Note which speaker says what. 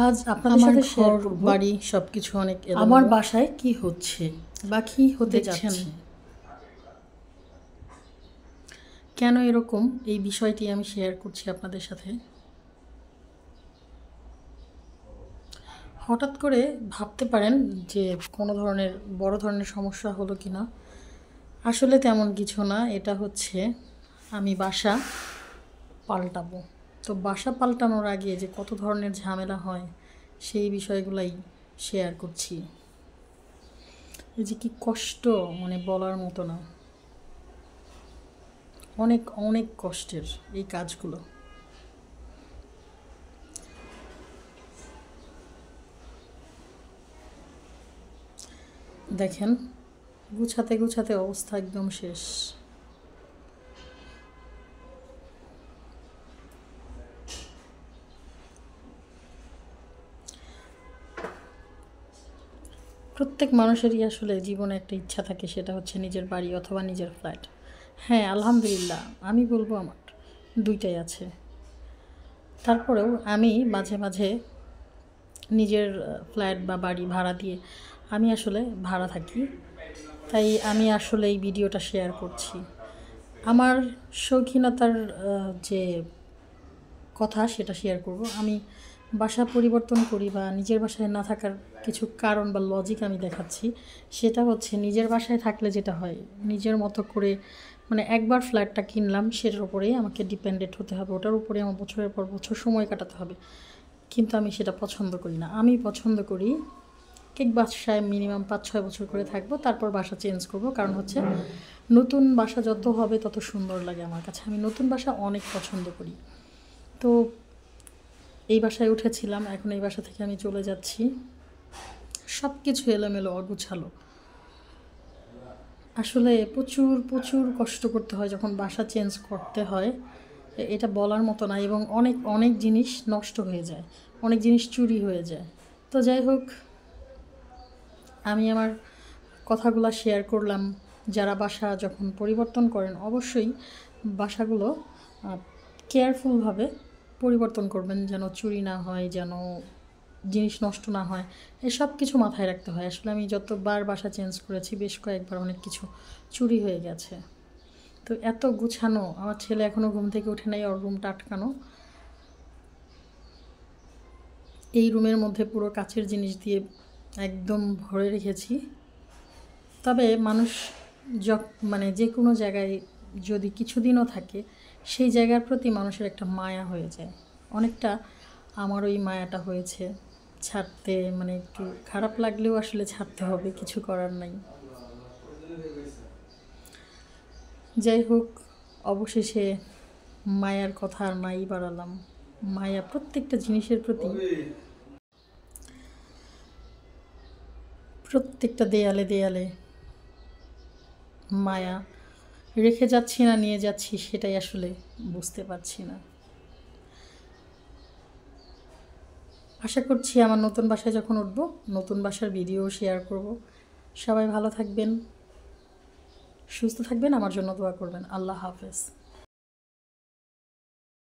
Speaker 1: আজ আপনাদের
Speaker 2: আমার
Speaker 1: সাথে শেয়ার
Speaker 2: ঘর
Speaker 1: করব
Speaker 2: বাড়ি সবকিছু অনেক
Speaker 1: আমার
Speaker 2: এলোমেলো
Speaker 1: বাসায় কি হচ্ছে বা কি হতে
Speaker 2: দেখছেন।
Speaker 1: যাচ্ছে।
Speaker 2: কেন এরকম এই বিষয়টি আমি শেয়ার করছি আপনাদের সাথে। হঠাৎ করে ভাবতে পারেন যে কোনো ধরনের বড় ধরনের সমস্যা হলো কি না। আসলে তেমন কিছু না, এটা হচ্ছে আমি বাসা পাল্টাবো। তো বাসা পাল্টানোর আগে যে কত ধরনের ঝামেলা হয় সেই বিষয়গুলাই শেয়ার করছি। এই যে কি কষ্ট, মানে বলার মতো না, অনেক অনেক কষ্টের এই কাজগুলো। দেখেন, গুছাতে গুছাতে অবস্থা একদম শেষ। প্রত্যেক মানুষেরই আসলে জীবনে একটা ইচ্ছা থাকে, সেটা হচ্ছে নিজের বাড়ি অথবা নিজের ফ্ল্যাট। হ্যাঁ, আলহামদুলিল্লাহ আমি বলবো আমার দুইটাই আছে। তারপরেও আমি মাঝে মাঝে নিজের ফ্ল্যাট বা বাড়ি ভাড়া দিয়ে আমি আসলে ভাড়া থাকি। তাই আমি আসলে এই ভিডিওটা শেয়ার করছি। আমার শৌখিনতার যে কথা সেটা শেয়ার করব। আমি বাসা পরিবর্তন করি বা নিজের বাসায় না থাকার কিছু কারণ বা লজিক আমি দেখাচ্ছি। সেটা হচ্ছে নিজের বাসায় থাকলে যেটা হয়, নিজের মতো করে, মানে একবার ফ্ল্যাটটা কিনলাম সেটার উপরেই আমাকে ডিপেন্ডেন্ট হতে হবে, ওটার উপরে আমার বছরের পর বছর সময় কাটাতে হবে। কিন্তু আমি সেটা পছন্দ করি না। আমি পছন্দ করি এক বাসায় মিনিমাম 5-6 বছর করে থাকবো, তারপর বাসা চেঞ্জ করব। কারণ হচ্ছে নতুন বাসা যত হবে তত সুন্দর লাগে আমার কাছে। আমি নতুন বাসা অনেক পছন্দ করি। তো এই বাসায় উঠেছিলাম, এখন এই বাসা থেকে আমি চলে যাচ্ছি। সব কিছু এলোমেলো, অগুছালো। আসলে প্রচুর প্রচুর কষ্ট করতে হয় যখন বাসা চেঞ্জ করতে হয়, এটা বলার মতো না। এবং অনেক অনেক জিনিস নষ্ট হয়ে যায়, অনেক জিনিস চুরি হয়ে যায়। তো যাই হোক, আমি আমার কথাগুলো শেয়ার করলাম। যারা বাসা যখন পরিবর্তন করেন অবশ্যই বাসাগুলো কেয়ারফুলভাবে পরিবর্তন করবেন, যেন চুরি না হয়, যেন জিনিস নষ্ট না হয়। এসব কিছু মাথায় রাখতে হয়। আসলে আমি যতবার বাসা চেঞ্জ করেছি বেশ কয়েকবার অনেক কিছু চুরি হয়ে গেছে। তো এত গুছানো, আমার ছেলে এখনও ঘুম থেকে উঠে নাই, ওর রুমটা আটকানো। এই রুমের মধ্যে পুরো কাচের জিনিস দিয়ে একদম ভরে রেখেছি। তবে মানুষ মানে যে কোনো জায়গায় যদি কিছুদিনও থাকে, সেই জায়গার প্রতি মানুষের একটা মায়া হয়ে যায়। অনেকটা আমার ওই মায়াটা হয়েছে। ছাড়তে মানে একটু খারাপ লাগলেও আসলে ছাড়তে হবে, কিছু করার নাই। যাই হোক, অবশেষে মায়ার কথা আর নাই বাড়ালাম। মায়া প্রত্যেকটা জিনিসের প্রতি, প্রত্যেকটা দেয়ালে দেয়ালে মায়া রেখে যাচ্ছি না নিয়ে যাচ্ছি, সেটাই আসলে বুঝতে পারছি না। আশা করছি আমার নতুন বাসায় যখন উঠব, নতুন বাসার ভিডিও শেয়ার করব। সবাই ভালো থাকবেন, সুস্থ থাকবেন, আমার জন্য দোয়া করবেন। আল্লাহ হাফেজ।